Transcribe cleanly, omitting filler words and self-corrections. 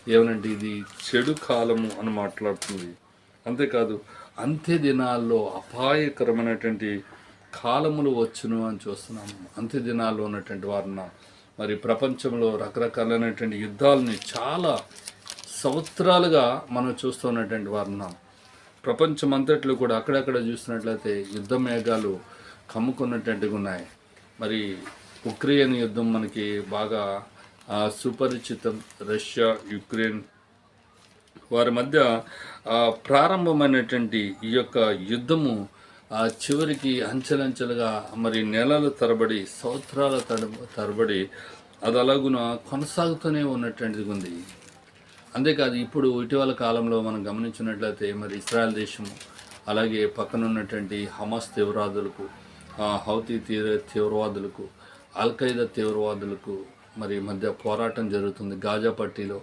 ఏమనంటే ఇది చెడు కాలము అని మాట్లాడుతుంది. అంతేకాదు అంత్య దినాల్లో అపాయకరమైనటువంటి కాలములు వచ్చును అని చూస్తున్నాము. అంత్య దినాల్లో ఉన్నటువంటి వారిన మరి ప్రపంచంలో రకరకాలైనటువంటి యుద్ధాలని చాలా సంవత్సరాలుగా మనం చూస్తున్నటువంటి వారున్నాం. ప్రపంచం అంతట్లో కూడా అక్కడక్కడ చూసినట్లయితే యుద్ధ మేఘాలు కమ్ముకున్నట్టుగా ఉన్నాయి. మరి ఉక్రెయిన్ యుద్ధం మనకి బాగా సుపరిచితం. రష్యా యుక్రెయిన్ వారి మధ్య ప్రారంభమైనటువంటి ఈ యొక్క యుద్ధము చివరికి అంచెలంచెలుగా మరి నెలల తరబడి సంవత్సరాల తరబడి అది అలాగున కొనసాగుతూనే ఉన్నటువంటిది ఉంది. అంతేకాదు ఇప్పుడు ఇటీవల కాలంలో మనం గమనించినట్లయితే మరి ఇస్రాయల్ దేశము అలాగే పక్కన ఉన్నటువంటి హమాస్ తీవ్రవాదులకు, హౌతీ తీవ్రవాదులకు, అల్ఖైదా తీవ్రవాదులకు మరి మధ్య పోరాటం జరుగుతుంది గాజా పట్టీలో.